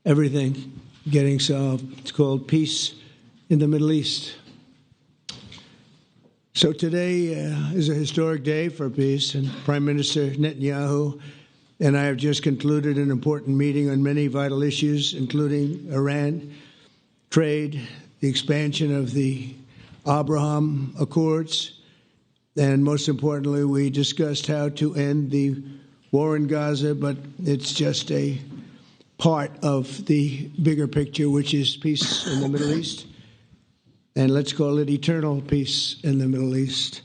everything getting solved. It's called Peace in the Middle East. So today is a historic day for peace, and Prime Minister Netanyahu and I have just concluded an important meeting on many vital issues, including Iran, trade, the expansion of the Abraham Accords, and most importantly, we discussed how to end the war in Gaza, but it's just a part of the bigger picture, which is peace in the Middle East. And let's call it eternal peace in the Middle East.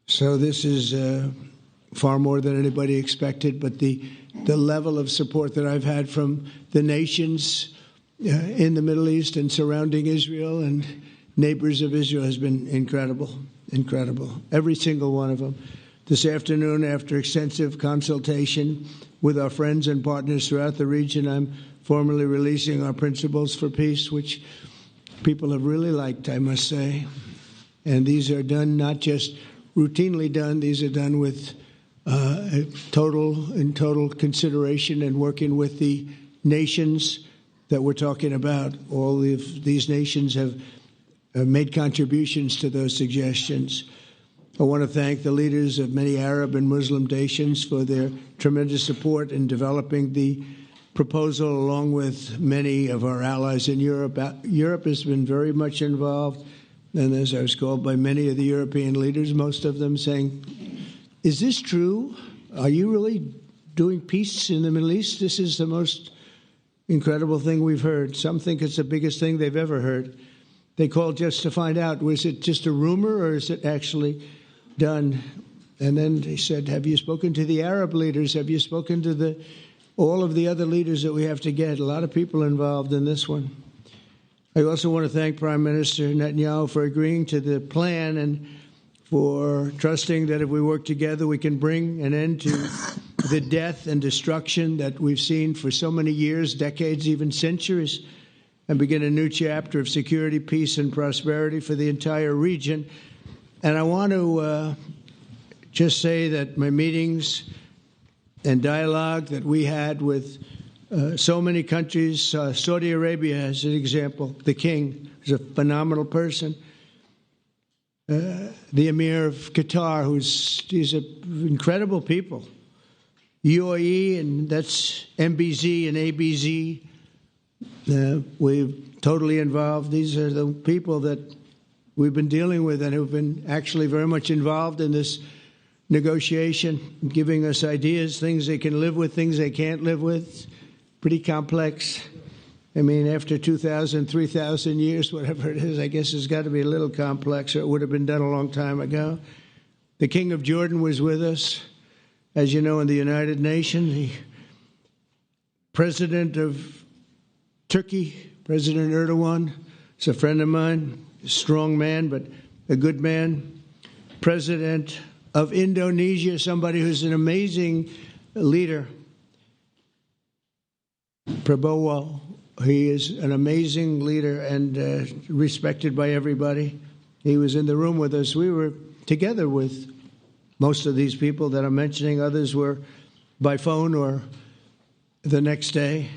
So this is far more than anybody expected, but the level of support that I've had from the nations in the Middle East and surrounding Israel and neighbors of Israel has been incredible, incredible. Every single one of them. This afternoon, after extensive consultation with our friends and partners throughout the region, I'm formally releasing our principles for peace, which people have really liked, I must say. And these are done not just routinely done, these are done with total consideration and working with the nations that we're talking about. All of these nations have made contributions to those suggestions. I want to thank the leaders of many Arab and Muslim nations for their tremendous support in developing the proposal, along with many of our allies in Europe. Europe has been very much involved, and as I was called by many of the European leaders, most of them saying, is this true? Are you really doing peace in the Middle East? This is the most incredible thing we've heard. Some think it's the biggest thing they've ever heard. They called just to find out, was it just a rumor or is it actually done? And then they said, have you spoken to the Arab leaders? Have you spoken to all of the other leaders that we have to get? A lot of people involved in this one. I also want to thank Prime Minister Netanyahu for agreeing to the plan and for trusting that if we work together, we can bring an end to the death and destruction that we've seen for so many years, decades, even centuries, and begin a new chapter of security, peace, and prosperity for the entire region. And I want to just say that my meetings and dialogue that we had with so many countries, Saudi Arabia as an example, the king is a phenomenal person. The Emir of Qatar, he's incredible people. UAE, and that's MBZ and ABZ. We're totally involved. These are the people that we've been dealing with and who've been actually very much involved in this negotiation, giving us ideas, things they can live with, things they can't live with. Pretty complex. I mean, after 2,000, 3,000 years, whatever it is, I guess it's got to be a little complex, or it would have been done a long time ago. The King of Jordan was with us, as you know, in the United Nations. The President of Turkey, President Erdogan, is a friend of mine, a strong man, but a good man. President of Indonesia, somebody who's an amazing leader, Prabowo. He is an amazing leader and respected by everybody. He was in the room with us. We were together with most of these people that I'm mentioning. Others were by phone or the next day.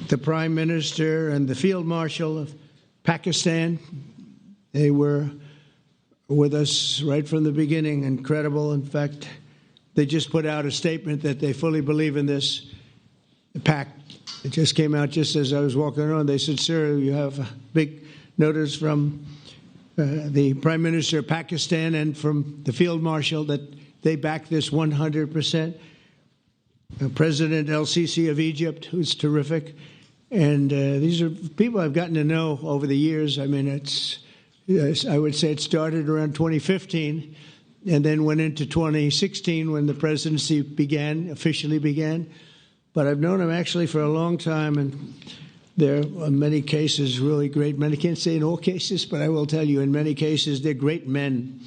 The Prime Minister and the Field Marshal of Pakistan, they were with us right from the beginning. Incredible. In fact, they just put out a statement that they fully believe in this pact. It just came out just as I was walking around. They said, sir, you have a big notice from the Prime Minister of Pakistan and from the Field Marshal that they back this 100%. President El-Sisi of Egypt, who's terrific. And these are people I've gotten to know over the years. I mean, I would say it started around 2015 and then went into 2016 when the presidency officially began. But I've known him actually for a long time, and there are many cases really great men. I can't say in all cases, but I will tell you in many cases they're great men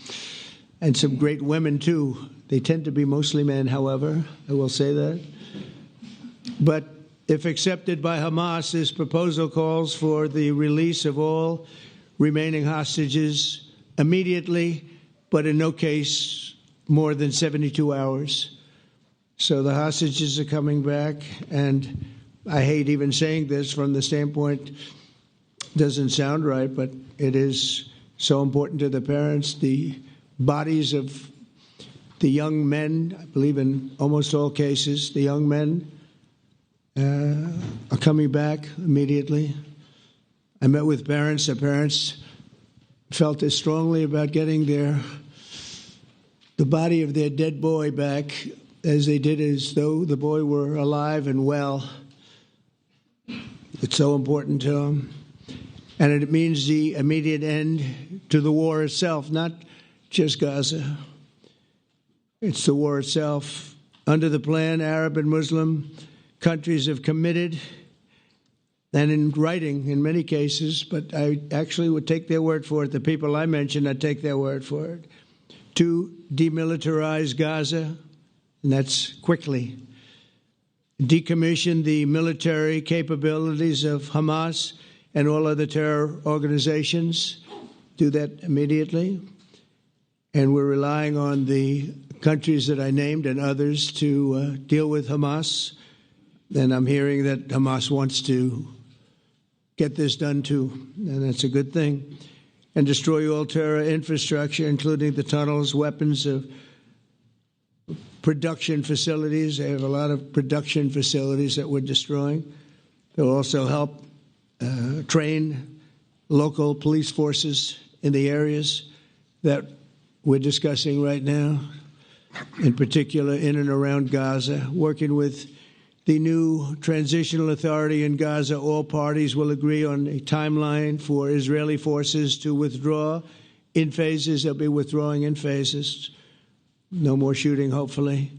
and some great women too. They tend to be mostly men, however, I will say that. But if accepted by Hamas, this proposal calls for the release of all remaining hostages immediately, but in no case more than 72 hours. So the hostages are coming back, and I hate even saying this from the standpoint, doesn't sound right, but it is so important to the parents. The bodies of the young men, I believe in almost all cases, the young men are coming back immediately. I met with parents. The parents felt as strongly about getting the body of their dead boy back as they did as though the boy were alive and well. It's so important to them. And it means the immediate end to the war itself, not just Gaza. It's the war itself. Under the plan, Arab and Muslim countries have committed, and in writing in many cases, but I actually would take their word for it. The people I mentioned, I'd take their word for it, to demilitarize Gaza, and that's quickly. Decommission the military capabilities of Hamas and all other terror organizations. Do that immediately. And we're relying on the countries that I named and others to deal with Hamas. And I'm hearing that Hamas wants to get this done too, and that's a good thing. And destroy all terror infrastructure, including the tunnels, weapons of production facilities. They have a lot of production facilities that we're destroying. They'll also help train local police forces in the areas that we're discussing right now, in particular in and around Gaza, working with the new transitional authority in Gaza. All parties will agree on a timeline for Israeli forces to withdraw in phases. They'll be withdrawing in phases. No more shooting, hopefully,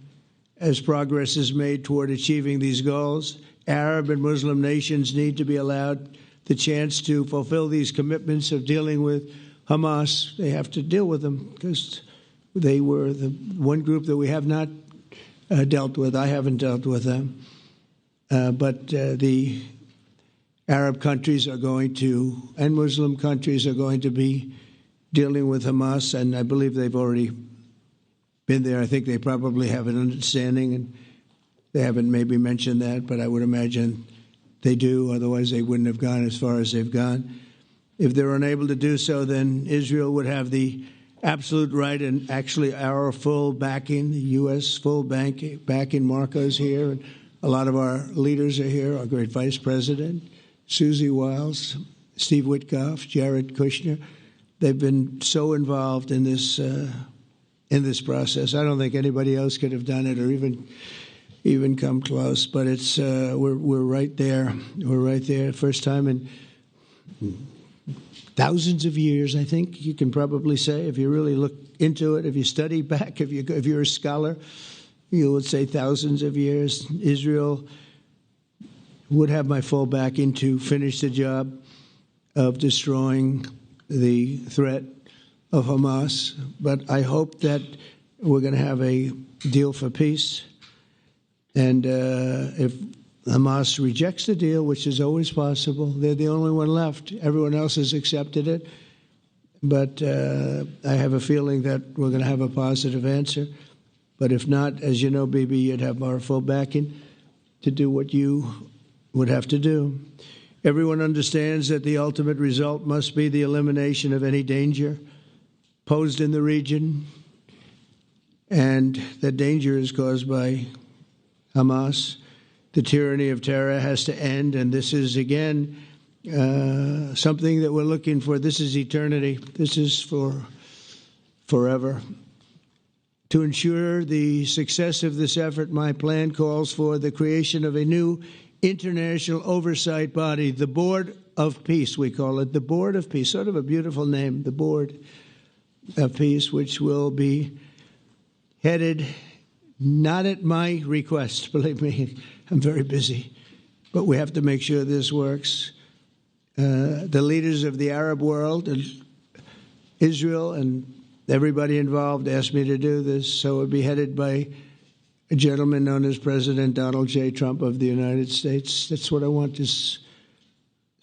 as progress is made toward achieving these goals. Arab and Muslim nations need to be allowed the chance to fulfill these commitments of dealing with Hamas. They have to deal with them because they were the one group that we have not dealt with. I haven't dealt with them. But the Arab countries are going to, and Muslim countries are going to be dealing with Hamas, and I believe they've already been there. I think they probably have an understanding, and they haven't maybe mentioned that, but I would imagine they do. Otherwise, they wouldn't have gone as far as they've gone. If they're unable to do so, then Israel would have the absolute right and actually our full backing, the U.S. full backing. Marco's here, and a lot of our leaders are here, our great Vice President, Susie Wiles, Steve Witkoff, Jared Kushner. They've been so involved in this process. I don't think anybody else could have done it or even come close. But it's we're right there. We're right there. First time in thousands of years, I think you can probably say, if you really look into it, if you study back, if you're a scholar, you would say thousands of years. Israel would have my full backing to finish the job of destroying the threat of Hamas. But I hope that we're going to have a deal for peace. And if Hamas rejects the deal, which is always possible, they're the only one left. Everyone else has accepted it. But I have a feeling that we're going to have a positive answer. But if not, as you know, Bibi, you'd have our full backing to do what you would have to do. Everyone understands that the ultimate result must be the elimination of any danger posed in the region, and that danger is caused by Hamas. The tyranny of terror has to end, and this is, again, something that we're looking for. This is eternity. This is for forever. To ensure the success of this effort, my plan calls for the creation of a new international oversight body, the Board of Peace, we call it, the Board of Peace, sort of a beautiful name, the Board of Peace, which will be headed not at my request, believe me, I'm very busy, but we have to make sure this works. The leaders of the Arab world and Israel and everybody involved asked me to do this, so it would be headed by a gentleman known as President Donald J. Trump of the United States. That's what I want, is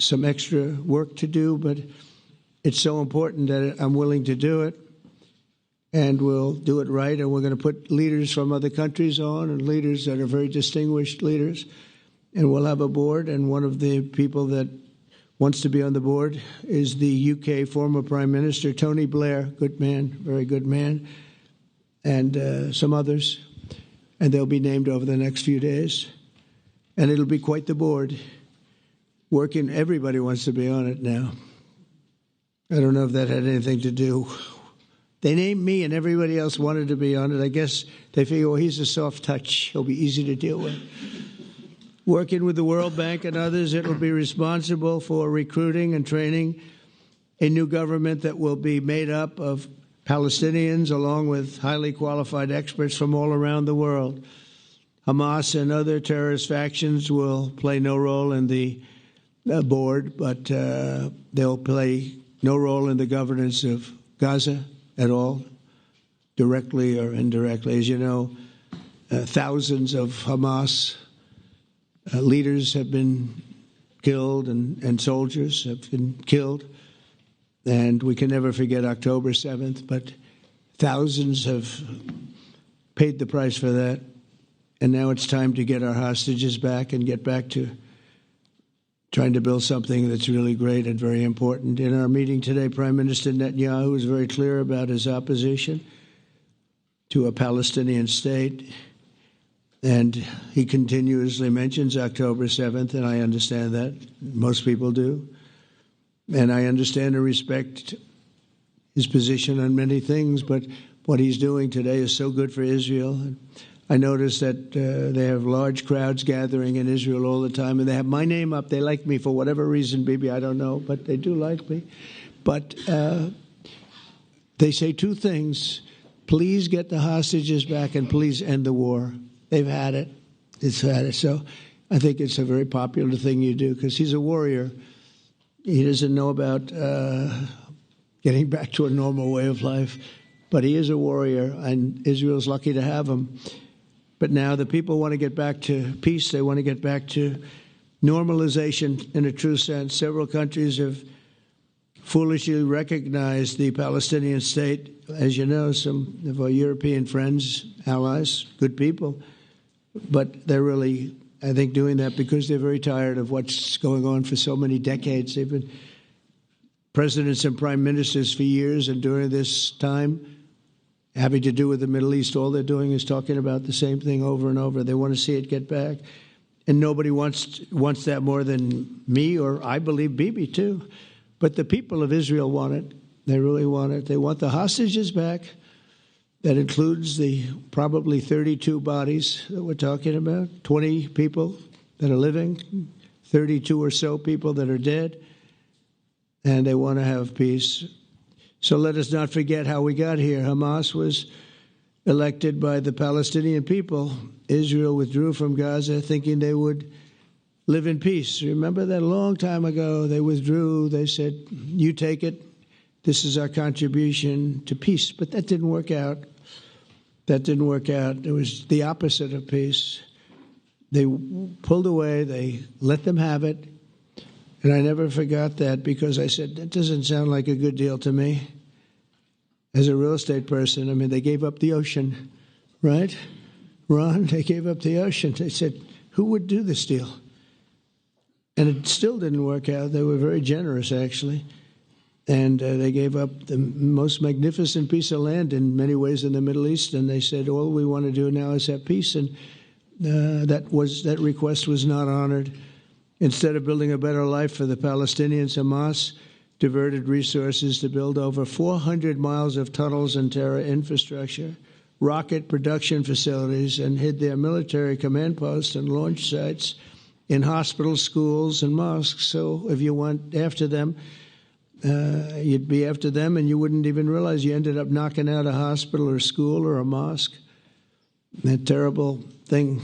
some extra work to do, but it's so important that I'm willing to do it, and we'll do it right, and we're going to put leaders from other countries on and leaders that are very distinguished leaders, and we'll have a board, and one of the people that wants to be on the board is the UK former Prime Minister, Tony Blair, good man, very good man, and some others, and they'll be named over the next few days, and it'll be quite the board. Working, everybody wants to be on it now. I don't know if that had anything to do. They named me and everybody else wanted to be on it. I guess they figure, well, he's a soft touch. He'll be easy to deal with. Working with the World Bank and others, it will be responsible for recruiting and training a new government that will be made up of Palestinians along with highly qualified experts from all around the world. Hamas and other terrorist factions will play no role in the board, but they'll play no role in the governance of Gaza at all, directly or indirectly. As you know, thousands of Hamas leaders have been killed and soldiers have been killed. And we can never forget October 7th, but thousands have paid the price for that. And now it's time to get our hostages back and get back to trying to build something that's really great and very important. In our meeting today, Prime Minister Netanyahu was very clear about his opposition to a Palestinian state. And he continuously mentions October 7th, and I understand that. Most people do. And I understand and respect his position on many things, but what he's doing today is so good for Israel. I notice that they have large crowds gathering in Israel all the time, and they have my name up. They like me for whatever reason, Bibi, I don't know, but they do like me. But they say two things. Please get the hostages back and please end the war. They've had it. It's had it. So I think it's a very popular thing you do because he's a warrior. He doesn't know about getting back to a normal way of life, but he is a warrior, and Israel's lucky to have him. But now the people want to get back to peace. They want to get back to normalization in a true sense. Several countries have foolishly recognized the Palestinian state. As you know, some of our European friends, allies, good people, but they're really, I think, doing that because they're very tired of what's going on for so many decades. They've been presidents and prime ministers for years, and during this time, having to do with the Middle East, all they're doing is talking about the same thing over and over. They want to see it get back. And nobody wants that more than me, or I believe Bibi too. But the people of Israel want it. They really want it. They want the hostages back. That includes the probably 32 bodies that we're talking about, 20 people that are living, 32 or so people that are dead, and they want to have peace. So let us not forget how we got here. Hamas was elected by the Palestinian people. Israel withdrew from Gaza thinking they would live in peace. Remember that a long time ago, they withdrew. They said, you take it. This is our contribution to peace. But that didn't work out. That didn't work out. It was the opposite of peace. They pulled away. They let them have it. And I never forgot that because I said, that doesn't sound like a good deal to me. As a real estate person, I mean, they gave up the ocean, right? Ron, they gave up the ocean. They said, who would do this deal? And it still didn't work out. They were very generous, actually. And they gave up the most magnificent piece of land in many ways in the Middle East. And they said, all we want to do now is have peace. And that request was not honored. Instead of building a better life for the Palestinians, Hamas diverted resources to build over 400 miles of tunnels and terror infrastructure, rocket production facilities, and hid their military command posts and launch sites in hospitals, schools, and mosques. So if you went after them, you'd be after them, and you wouldn't even realize you ended up knocking out a hospital or school or a mosque. That terrible thing,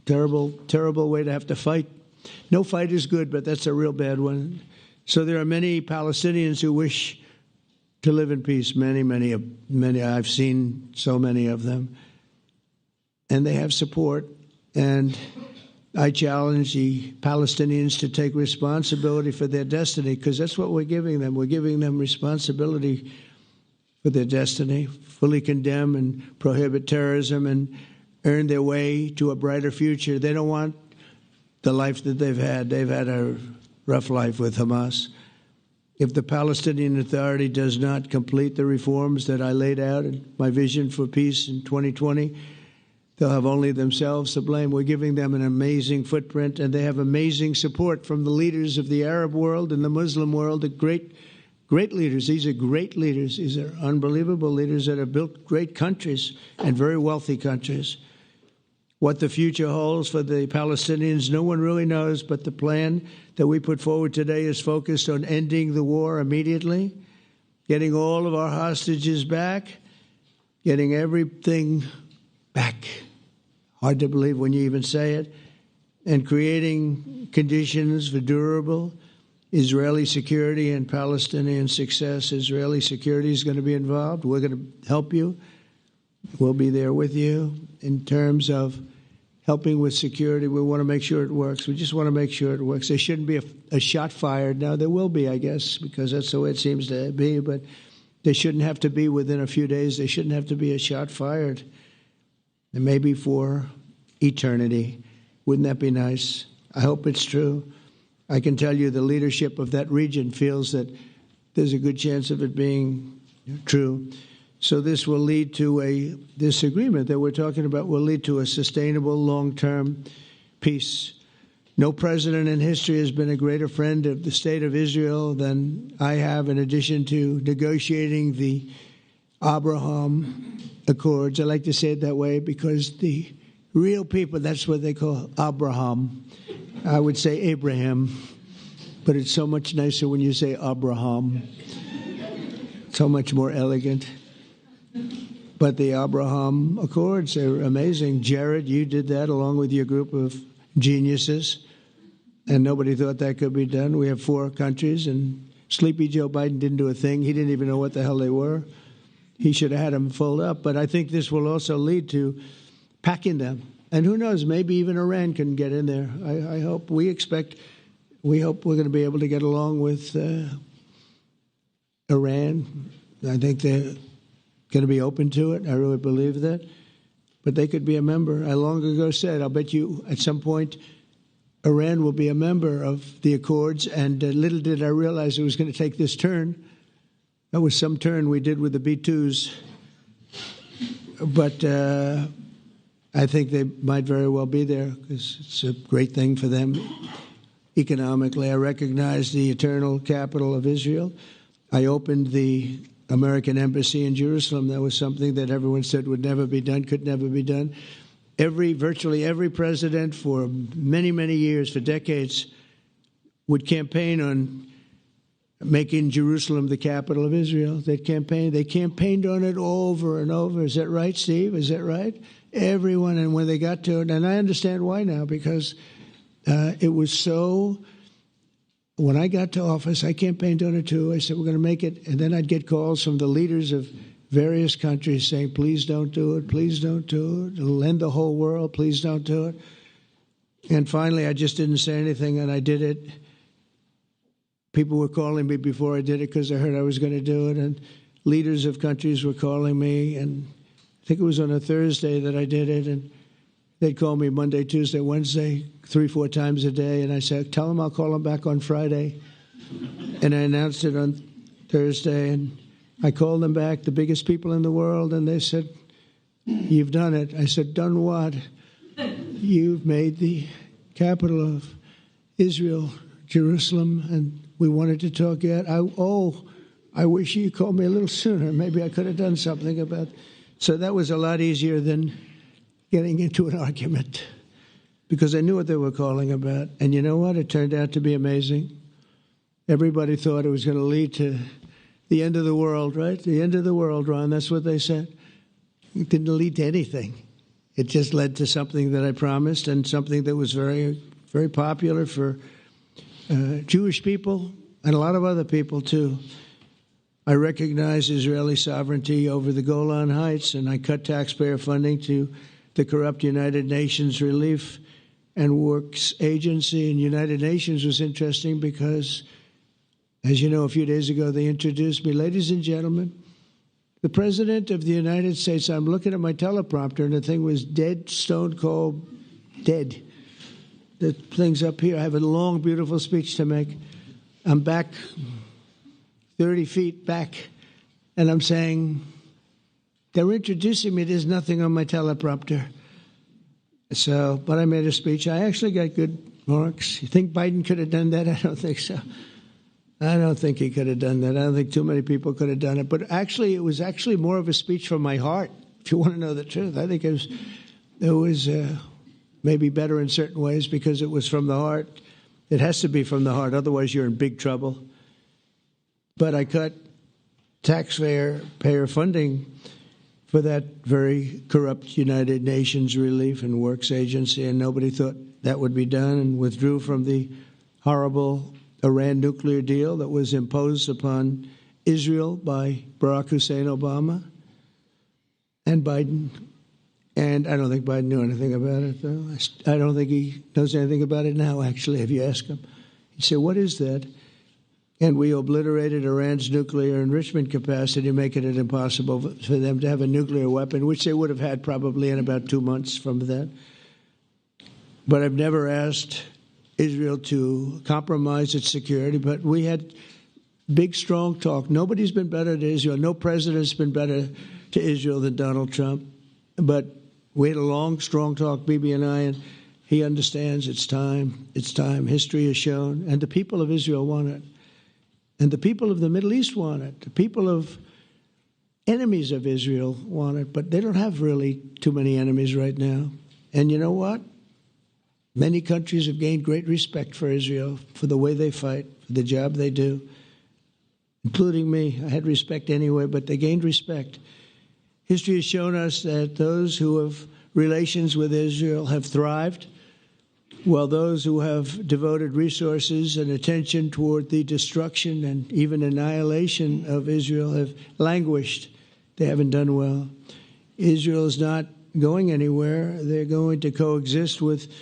terrible, terrible way to have to fight. No fight is good, but that's a real bad one. So there are many Palestinians who wish to live in peace. Many. I've seen so many of them. And they have support. And I challenge the Palestinians to take responsibility for their destiny, because that's what we're giving them. We're giving them responsibility for their destiny, fully condemn and prohibit terrorism and earn their way to a brighter future. They don't want the life that they've had. They've had a rough life with Hamas. If the Palestinian Authority does not complete the reforms that I laid out in my vision for peace in 2020, they'll have only themselves to blame. We're giving them an amazing footprint, and they have amazing support from the leaders of the Arab world and the Muslim world, the great leaders. These are great leaders. These are unbelievable leaders that have built great countries and very wealthy countries. What the future holds for the Palestinians, no one really knows, but the plan that we put forward today is focused on ending the war immediately, getting all of our hostages back, getting everything back. Hard to believe when you even say it, and creating conditions for durable Israeli security and Palestinian success. Israeli security is going to be involved. We're going to help you. We'll be there with you in terms of helping with security. We want to make sure it works. We just want to make sure it works. There shouldn't be a shot fired. Now, there will be, I guess, because that's the way it seems to be, but there shouldn't have to be within a few days. There shouldn't have to be a shot fired. And maybe for eternity. Wouldn't that be nice? I hope it's true. I can tell you the leadership of that region feels that there's a good chance of it being true. So this will lead to this agreement that we're talking about will lead to a sustainable long-term peace. No president in history has been a greater friend of the state of Israel than I have, in addition to negotiating the Abraham Accords. I like to say it that way because the real people, that's what they call Abraham. I would say Abraham, but it's so much nicer when you say Abraham. So much more elegant. But the Abraham Accords are amazing. Jared, you did that along with your group of geniuses, and nobody thought that could be done. We have 4 countries, and Sleepy Joe Biden didn't do a thing. He didn't even know what the hell they were. He should have had them filled up. But I think this will also lead to packing them. And who knows, maybe even Iran can get in there. I hope. We hope we're going to be able to get along with Iran. I think they're going to be open to it. I really believe that. But they could be a member. I long ago said, I'll bet you at some point Iran will be a member of the Accords. And little did I realize it was going to take this turn. That was some turn we did with the B-2s. But I think they might very well be there because it's a great thing for them economically. I recognize the eternal capital of Israel. I opened the American embassy in Jerusalem. That was something that everyone said would never be done, could never be done. Virtually every president for many, many years, for decades, would campaign on making Jerusalem the capital of Israel. They campaigned on it over and over. Is that right, Steve? Is that right? Everyone, and when they got to it, and I understand why now, because it was so. When I got to office, I campaigned on it too. I said, we're going to make it. And then I'd get calls from the leaders of various countries saying, please don't do it. Please don't do it. It'll end the whole world. Please don't do it. And finally, I just didn't say anything, and I did it. People were calling me before I did it because I heard I was going to do it. And leaders of countries were calling me. And I think it was on a Thursday that I did it. And they'd call me Monday, Tuesday, Wednesday, 3-4 times a day. And I said, tell them I'll call them back on Friday. And I announced it on Thursday. And I called them back, the biggest people in the world. And they said, you've done it. I said, done what? You've made the capital of Israel, Jerusalem, and we wanted to talk yet. I wish you called me a little sooner. Maybe I could have done something about it. So that was a lot easier than getting into an argument because I knew what they were calling about. And you know what? It turned out to be amazing. Everybody thought it was going to lead to the end of the world, right? The end of the world, Ron. That's what they said. It didn't lead to anything. It just led to something that I promised and something that was very, very popular for Jewish people and a lot of other people, too. I recognize Israeli sovereignty over the Golan Heights, and I cut taxpayer funding to the corrupt United Nations Relief and Works Agency. And United Nations was interesting because, as you know, a few days ago, they introduced me. Ladies and gentlemen, the President of the United States. I'm looking at my teleprompter, and the thing was dead, stone cold, dead. the things up here. I have a long, beautiful speech to make. I'm back 30 feet back, and I'm saying, they're introducing me. There's nothing on my teleprompter. So, but I made a speech. I actually got good marks. You think Biden could have done that? I don't think so. I don't think he could have done that. I don't think too many people could have done it. But actually, it was actually more of a speech from my heart, if you want to know the truth. I think it was maybe better in certain ways because it was from the heart. It has to be from the heart. Otherwise, you're in big trouble. But I cut taxpayer funding for that very corrupt United Nations Relief and Works Agency, and nobody thought that would be done, and withdrew from the horrible Iran nuclear deal that was imposed upon Israel by Barack Hussein Obama and Biden. And I don't think Biden knew anything about it, though. I don't think he knows anything about it now, actually, if you ask him. He'd say, what is that? And we obliterated Iran's nuclear enrichment capacity, making it impossible for them to have a nuclear weapon, which they would have had probably in about 2 months from that. But I've never asked Israel to compromise its security, but we had big, strong talk. Nobody's been better to Israel. No president's been better to Israel than Donald Trump. But we had a long, strong talk, Bibi and I, and he understands it's time. It's time. History has shown. And the people of Israel want it. And the people of the Middle East want it. The people of enemies of Israel want it. But they don't have really too many enemies right now. And you know what? Many countries have gained great respect for Israel, for the way they fight, for the job they do, including me. I had respect anyway, but they gained respect. History has shown us that those who have relations with Israel have thrived, while those who have devoted resources and attention toward the destruction and even annihilation of Israel have languished. They haven't done well. Israel is not going anywhere. They're going to coexist with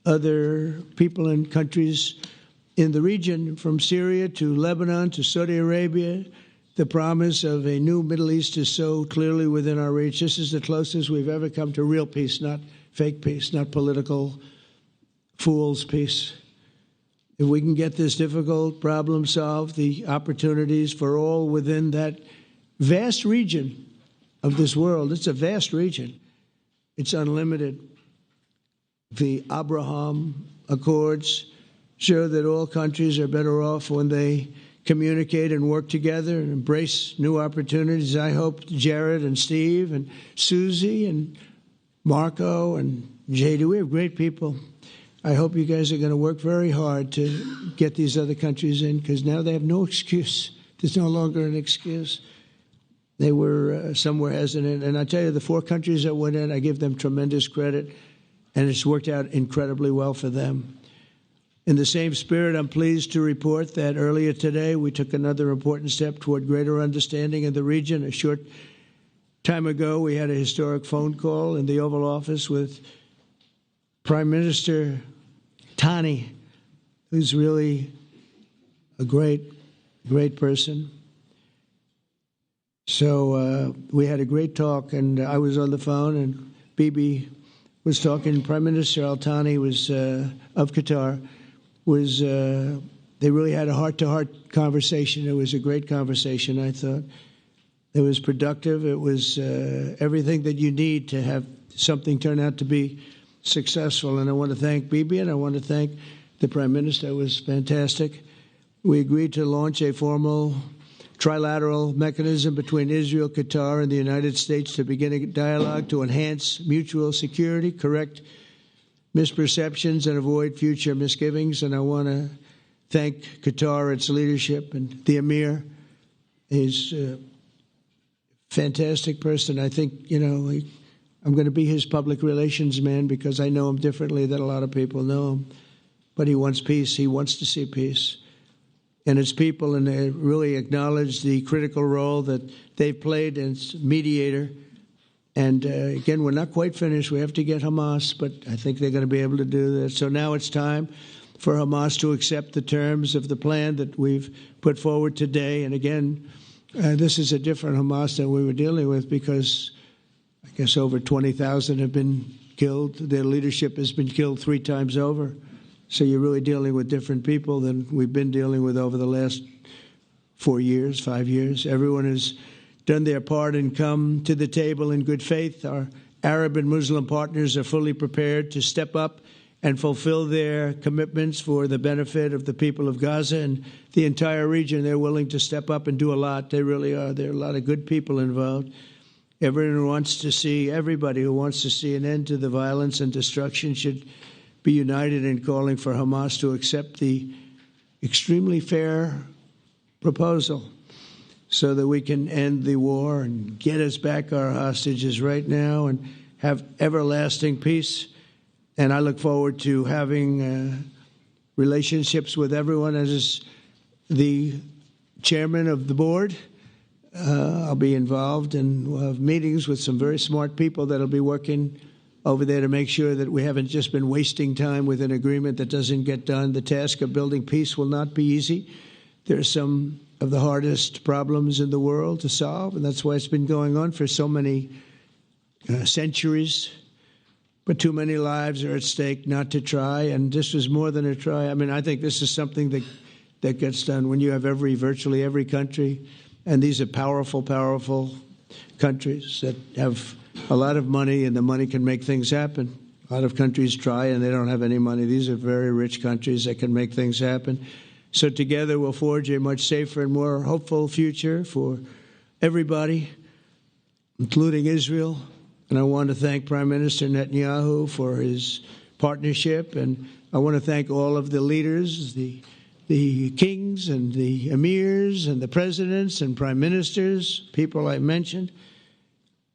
other people and countries in the region, from Syria to Lebanon to Saudi Arabia. The promise of a new Middle East is so clearly within our reach. This is the closest we've ever come to real peace, not fake peace, not political fool's peace. If we can get this difficult problem solved, the opportunities for all within that vast region of this world, it's a vast region, it's unlimited. The Abraham Accords show that all countries are better off when they communicate and work together and embrace new opportunities. I hope Jared and Steve and Susie and Marco and JD, we have great people. I hope you guys are going to work very hard to get these other countries in, because now they have no excuse. There's no longer an excuse. They were somewhere hesitant. And I tell you, the 4 countries that went in, I give them tremendous credit, and it's worked out incredibly well for them. In the same spirit, I'm pleased to report that earlier today we took another important step toward greater understanding in the region. A short time ago, we had a historic phone call in the Oval Office with Prime Minister Tani, who's really a great, great person. So we had a great talk, and I was on the phone, and Bibi was talking. Prime Minister Al-Thani was of Qatar. They really had a heart-to-heart conversation. It was a great conversation, I thought. It was productive. It was everything that you need to have something turn out to be successful. And I want to thank Bibi, and I want to thank the Prime Minister. It was fantastic. We agreed to launch a formal trilateral mechanism between Israel, Qatar, and the United States to begin a dialogue to enhance mutual security, correct misperceptions, and avoid future misgivings. And I want to thank Qatar, its leadership, and the Emir. He's a fantastic person. I think, I'm going to be his public relations man because I know him differently than a lot of people know him. But he wants peace. He wants to see peace. And its people, and they really acknowledge the critical role that they've played as mediator. And again, we're not quite finished. We have to get Hamas, but I think they're going to be able to do that. So now it's time for Hamas to accept the terms of the plan that we've put forward today. And again, this is a different Hamas than we were dealing with, because I guess over 20,000 have been killed. Their leadership has been killed 3 times over. So you're really dealing with different people than we've been dealing with over the last 4 years, 5 years. Everyone has done their part and come to the table in good faith. Our Arab and Muslim partners are fully prepared to step up and fulfill their commitments for the benefit of the people of Gaza and the entire region. They're willing to step up and do a lot. They really are. There are a lot of good people involved. Everybody who wants to see an end to the violence and destruction should be united in calling for Hamas to accept the extremely fair proposal so that we can end the war and get us back our hostages right now and have everlasting peace. And I look forward to having relationships with everyone. As the chairman of the board, I'll be involved, and we'll have meetings with some very smart people that'll be working over there to make sure that we haven't just been wasting time with an agreement that doesn't get done. The task of building peace will not be easy. There are some of the hardest problems in the world to solve, and that's why it's been going on for so many centuries. But too many lives are at stake not to try, and this was more than a try. I mean, I think this is something that gets done when you have virtually every country, and these are powerful, powerful countries that have a lot of money, and the money can make things happen. A lot of countries try, and they don't have any money. These are very rich countries that can make things happen. So together we'll forge a much safer and more hopeful future for everybody, including Israel. And I want to thank Prime Minister Netanyahu for his partnership. And I want to thank all of the leaders, the kings and the emirs and the presidents and prime ministers, people I mentioned.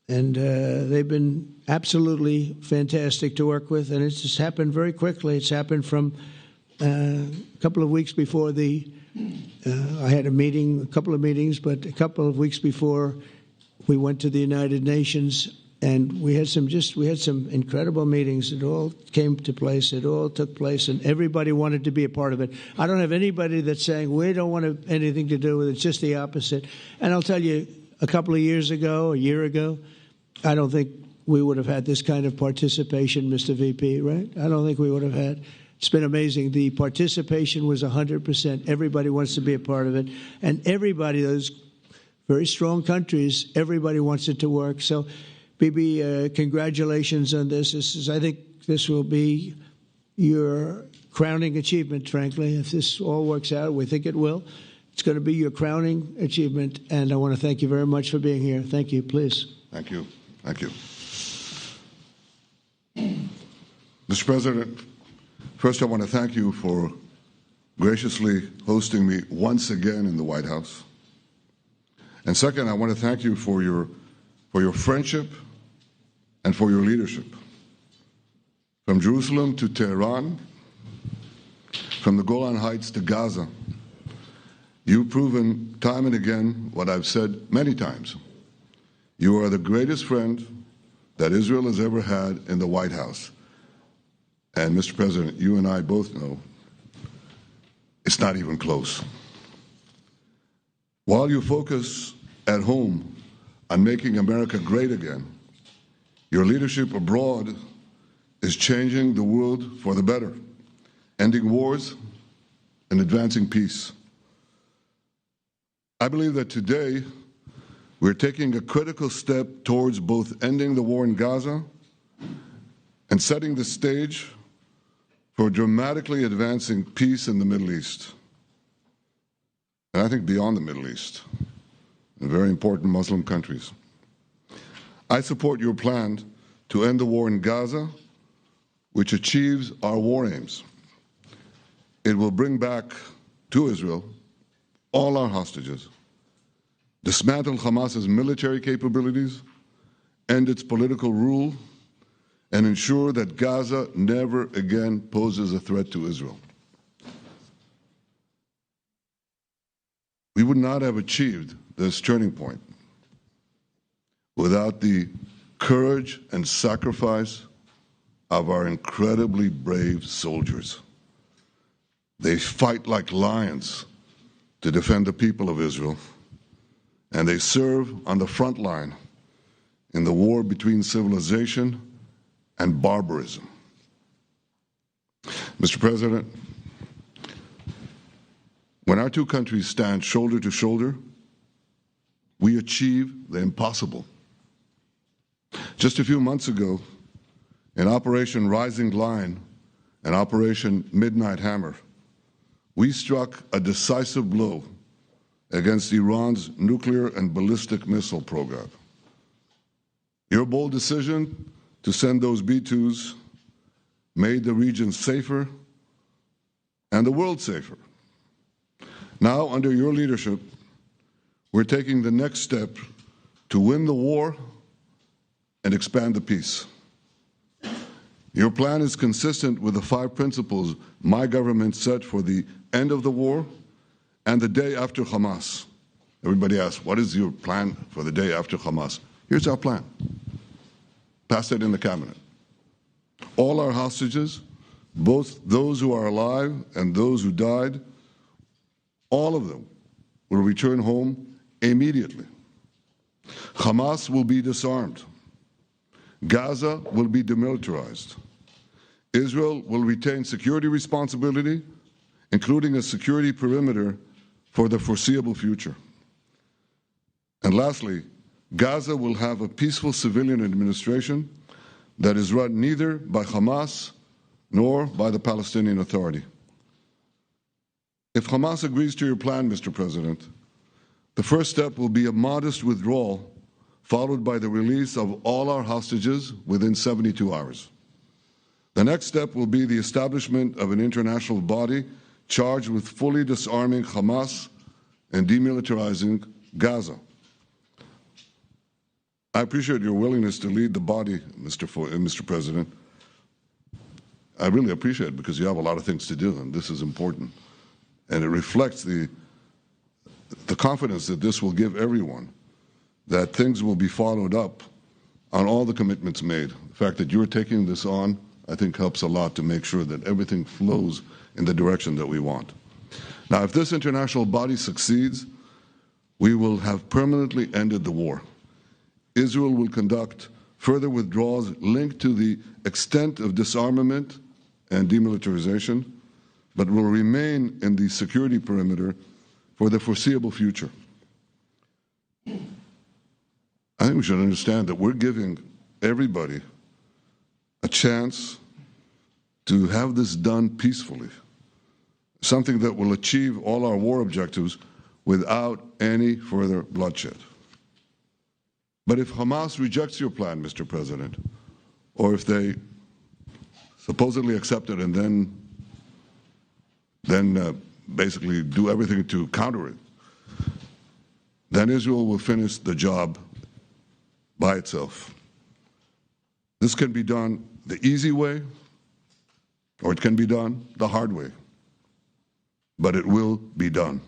And they've been absolutely fantastic to work with. And it's just happened very quickly. It's happened from a couple of weeks before I had a couple of meetings, but a couple of weeks before we went to the United Nations. And we had some incredible meetings. It all came to place. It all took place, and everybody wanted to be a part of it. I don't have anybody that's saying we don't want anything to do with it. It's just the opposite. And I'll tell you, a couple of years ago, a year ago, I don't think we would have had this kind of participation, Mr. VP, right? I don't think we would have had. It's been amazing. The participation was 100%. Everybody wants to be a part of it. And everybody, those very strong countries, everybody wants it to work. So, Bibi, congratulations on this. I think this will be your crowning achievement, frankly. If this all works out, we think it will. It's going to be your crowning achievement, and I want to thank you very much for being here. Thank you. Please. Thank you. Thank you. Mr. President, first I want to thank you for graciously hosting me once again in the White House. And second, I want to thank you for your friendship and for your leadership. From Jerusalem to Tehran, from the Golan Heights to Gaza, you've proven time and again what I've said many times. You are the greatest friend that Israel has ever had in the White House. And Mr. President, you and I both know it's not even close. While you focus at home on making America great again, your leadership abroad is changing the world for the better, ending wars and advancing peace. I believe that today we're taking a critical step towards both ending the war in Gaza and setting the stage for dramatically advancing peace in the Middle East, and I think beyond the Middle East, in very important Muslim countries. I support your plan to end the war in Gaza, which achieves our war aims. It will bring back to Israel all our hostages, dismantle Hamas's military capabilities, end its political rule, and ensure that Gaza never again poses a threat to Israel. We would not have achieved this turning point without the courage and sacrifice of our incredibly brave soldiers. They fight like lions to defend the people of Israel, and they serve on the front line in the war between civilization and barbarism. Mr. President, when our two countries stand shoulder to shoulder, we achieve the impossible. Just a few months ago, in Operation Rising Lion and Operation Midnight Hammer, we struck a decisive blow against Iran's nuclear and ballistic missile program. Your bold decision to send those B-2s made the region safer and the world safer. Now, under your leadership, we're taking the next step to win the war and expand the peace. Your plan is consistent with the 5 principles my government set for the end of the war and the day after Hamas. Everybody asks, what is your plan for the day after Hamas? Here's our plan. Pass it in the cabinet. All our hostages, both those who are alive and those who died, all of them will return home immediately. Hamas will be disarmed. Gaza will be demilitarized. Israel will retain security responsibility, including a security perimeter for the foreseeable future. And lastly, Gaza will have a peaceful civilian administration that is run neither by Hamas nor by the Palestinian Authority. If Hamas agrees to your plan, Mr. President, the first step will be a modest withdrawal, followed by the release of all our hostages within 72 hours. The next step will be the establishment of an international body charged with fully disarming Hamas and demilitarizing Gaza. I appreciate your willingness to lead the body, Mr. President. I really appreciate it because you have a lot of things to do, and this is important. And it reflects the confidence that this will give everyone, that things will be followed up on all the commitments made. The fact that you're taking this on, I think, helps a lot to make sure that everything flows in the direction that we want. Now, if this international body succeeds, we will have permanently ended the war. Israel will conduct further withdrawals linked to the extent of disarmament and demilitarization, but will remain in the security perimeter for the foreseeable future. I think we should understand that we're giving everybody a chance to have this done peacefully, something that will achieve all our war objectives without any further bloodshed. But if Hamas rejects your plan, Mr. President, or if they supposedly accept it and then basically do everything to counter it, then Israel will finish the job by itself. This can be done the easy way, or it can be done the hard way, but it will be done.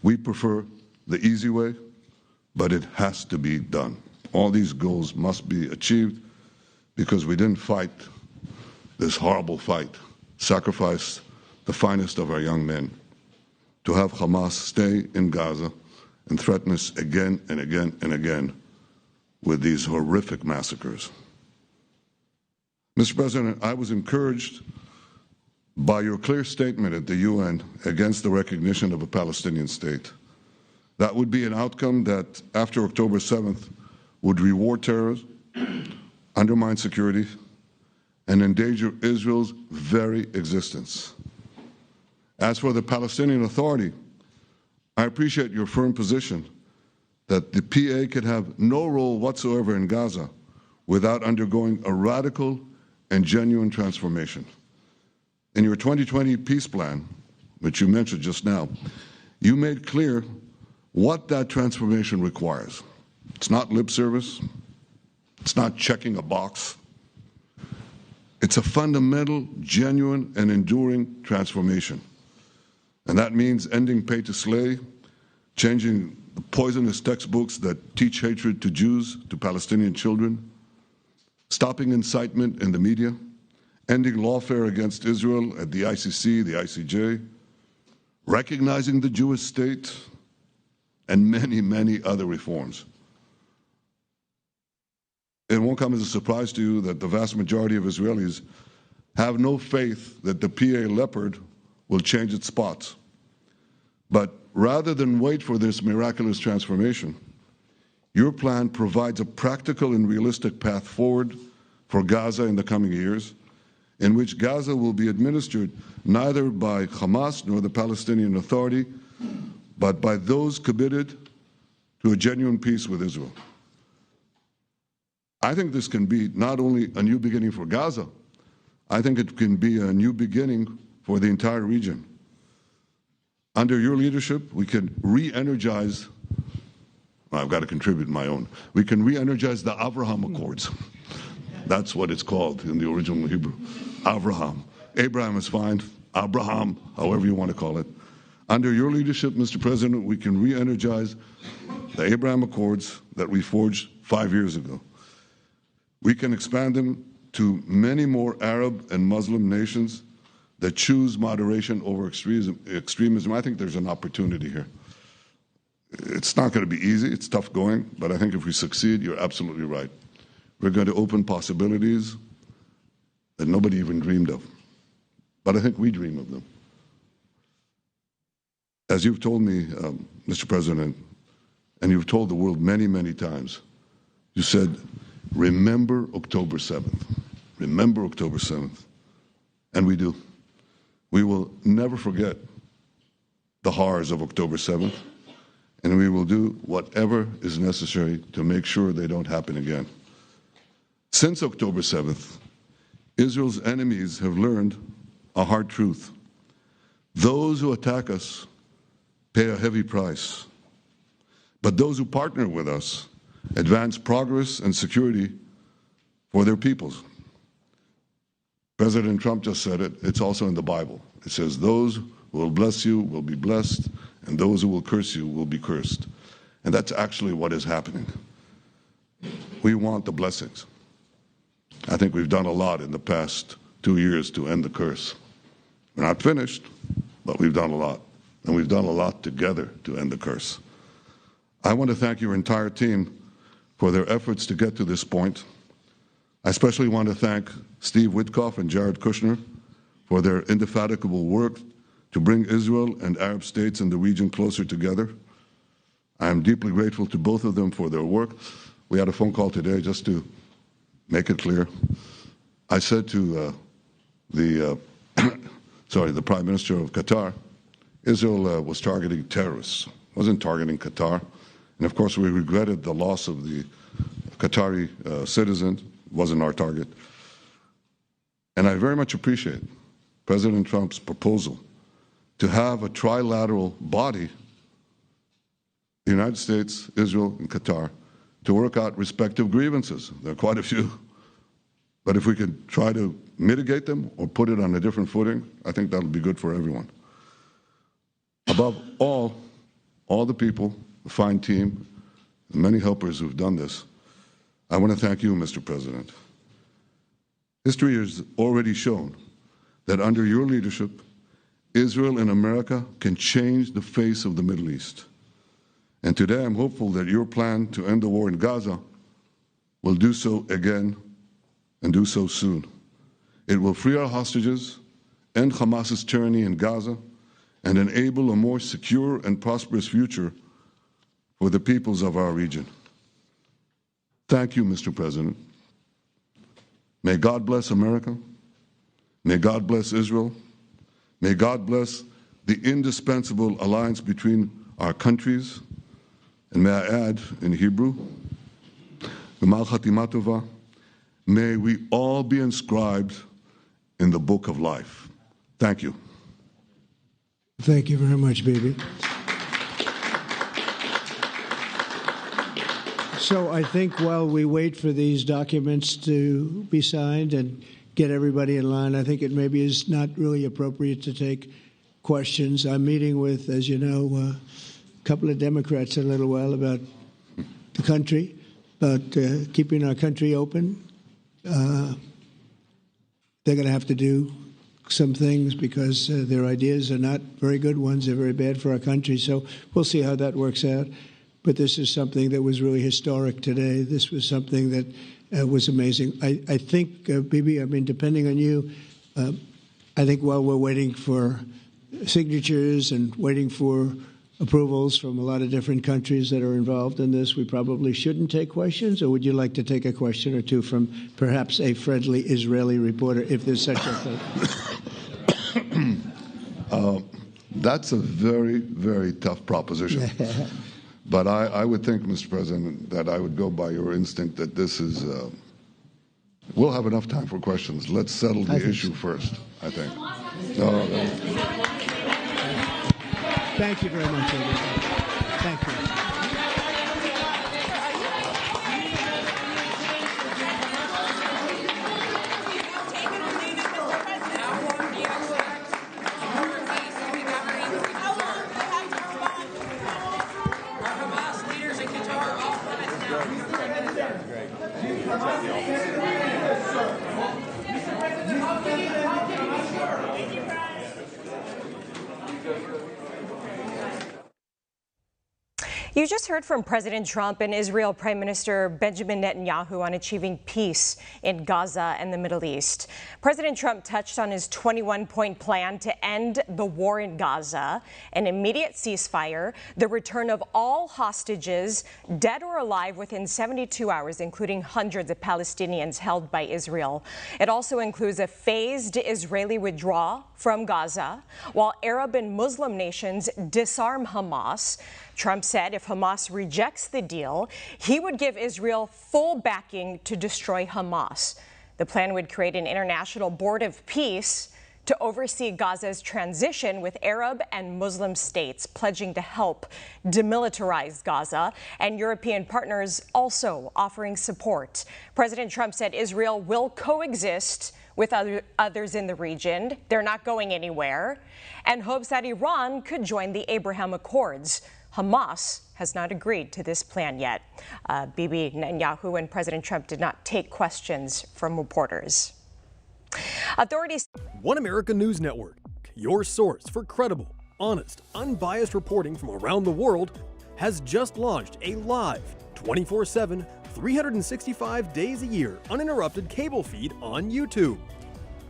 We prefer the easy way, but it has to be done. All these goals must be achieved because we didn't fight this horrible fight, sacrifice the finest of our young men to have Hamas stay in Gaza and threaten us again and again and again with these horrific massacres. Mr. President, I was encouraged by your clear statement at the UN against the recognition of a Palestinian state. That would be an outcome that, after October 7th, would reward terrorism, undermine security, and endanger Israel's very existence. As for the Palestinian Authority, I appreciate your firm position that the PA could have no role whatsoever in Gaza without undergoing a radical and genuine transformation. In your 2020 peace plan, which you mentioned just now, you made clear what that transformation requires. It's not lip service. It's not checking a box. It's a fundamental, genuine, and enduring transformation. And that means ending pay to slay, changing the poisonous textbooks that teach hatred to Jews, to Palestinian children, stopping incitement in the media, ending lawfare against Israel at the ICC, the ICJ, recognizing the Jewish state, and many, many other reforms. It won't come as a surprise to you that the vast majority of Israelis have no faith that the PA Leopard will change its spots. But rather than wait for this miraculous transformation, your plan provides a practical and realistic path forward for Gaza in the coming years, in which Gaza will be administered neither by Hamas nor the Palestinian Authority, but by those committed to a genuine peace with Israel. I think this can be not only a new beginning for Gaza, I think it can be a new beginning for the entire region. Under your leadership, we can re-energize, well, I've got to contribute my own, we can re-energize the Abraham Accords. That's what it's called in the original Hebrew, Abraham. Abraham is fine, Abraham, however you want to call it. Under your leadership, Mr. President, we can re-energize the Abraham Accords that we forged 5 years ago. We can expand them to many more Arab and Muslim nations that choose moderation over extremism. I think there's an opportunity here. It's not going to be easy, it's tough going, but I think if we succeed, you're absolutely right. We're going to open possibilities that nobody even dreamed of. But I think we dream of them. As you've told me, Mr. President, and you've told the world many, many times, you said, remember October 7th. Remember October 7th. And we do. We will never forget the horrors of October 7th, and we will do whatever is necessary to make sure they don't happen again. Since October 7th, Israel's enemies have learned a hard truth. Those who attack us pay a heavy price, but those who partner with us advance progress and security for their peoples. President Trump just said it. It's also in the Bible. It says, those who will bless you will be blessed, and those who will curse you will be cursed. And that's actually what is happening. We want the blessings. I think we've done a lot in the past 2 years to end the curse. We're not finished, but we've done a lot. And we've done a lot together to end the curse. I want to thank your entire team for their efforts to get to this point. I especially want to thank Steve Witkoff and Jared Kushner for their indefatigable work to bring Israel and Arab states in the region closer together. I am deeply grateful to both of them for their work. We had a phone call today just to make it clear. I said to the Prime Minister of Qatar, Israel was targeting terrorists, wasn't targeting Qatar. And of course, we regretted the loss of the Qatari citizen, wasn't our target. And I very much appreciate President Trump's proposal to have a trilateral body, the United States, Israel, and Qatar, to work out respective grievances. There are quite a few. But if we could try to mitigate them or put it on a different footing, I think that'll be good for everyone. Above all the people, the fine team, the many helpers who've done this, I want to thank you, Mr. President. History has already shown that under your leadership, Israel and America can change the face of the Middle East. And today I'm hopeful that your plan to end the war in Gaza will do so again and do so soon. It will free our hostages, end Hamas's tyranny in Gaza, and enable a more secure and prosperous future for the peoples of our region. Thank you, Mr. President. May God bless America. May God bless Israel. May God bless the indispensable alliance between our countries. And may I add in Hebrew, G'mal Chatima Tova, may we all be inscribed in the book of life. Thank you. Thank you very much, Bibi. So I think while we wait for these documents to be signed and get everybody in line, I think it maybe is not really appropriate to take questions. I'm meeting with, as you know, a couple of Democrats in a little while about the country, about keeping our country open. They're going to have to do some things because their ideas are not very good ones. They're very bad for our country. So we'll see how that works out. But this is something that was really historic today. This was something that was amazing. I think, Bibi, I mean, depending on you, I think while we're waiting for signatures and waiting for approvals from a lot of different countries that are involved in this, we probably shouldn't take questions? Or would you like to take a question or two from perhaps a friendly Israeli reporter, if there's such a thing? That's a very, very tough proposition. But I would think, Mr. President, that I would go by your instinct that this is, we'll have enough time for questions. Let's settle the issue first, I think. Thank you very much, everybody. Thank you. You just heard from President Trump and Israel Prime Minister Benjamin Netanyahu on achieving peace in Gaza and the Middle East. President Trump touched on his 21-point plan to end the war in Gaza, an immediate ceasefire, the return of all hostages, dead or alive, within 72 hours, including hundreds of Palestinians held by Israel. It also includes a phased Israeli withdrawal from Gaza, while Arab and Muslim nations disarm Hamas. Trump said if Hamas rejects the deal, he would give Israel full backing to destroy Hamas. The plan would create an international board of peace to oversee Gaza's transition, with Arab and Muslim states pledging to help demilitarize Gaza and European partners also offering support. President Trump said Israel will coexist with others in the region. They're not going anywhere, and hopes that Iran could join the Abraham Accords. Hamas has not agreed to this plan yet. Bibi Netanyahu and President Trump did not take questions from reporters. Authorities. One America News Network, your source for credible, honest, unbiased reporting from around the world, has just launched a live, 24/7, 365 days a year, uninterrupted cable feed on YouTube.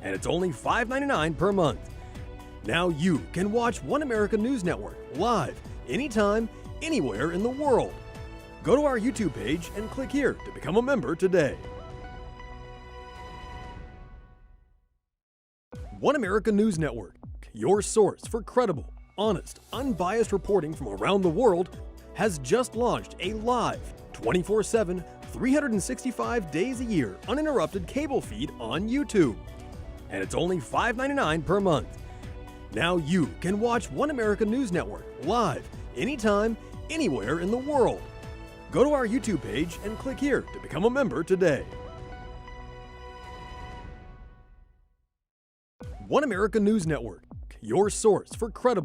And it's only $5.99 per month. Now you can watch One America News Network live, anytime, anywhere in the world. Go to our YouTube page and click here to become a member today. One America News Network, your source for credible, honest, unbiased reporting from around the world, has just launched a live, 24/7, 365 days a year, uninterrupted cable feed on YouTube. And it's only $5.99 per month. Now you can watch One America News Network live, anytime, anywhere in the world. Go to our YouTube page and click here to become a member today. One America News Network, your source for credible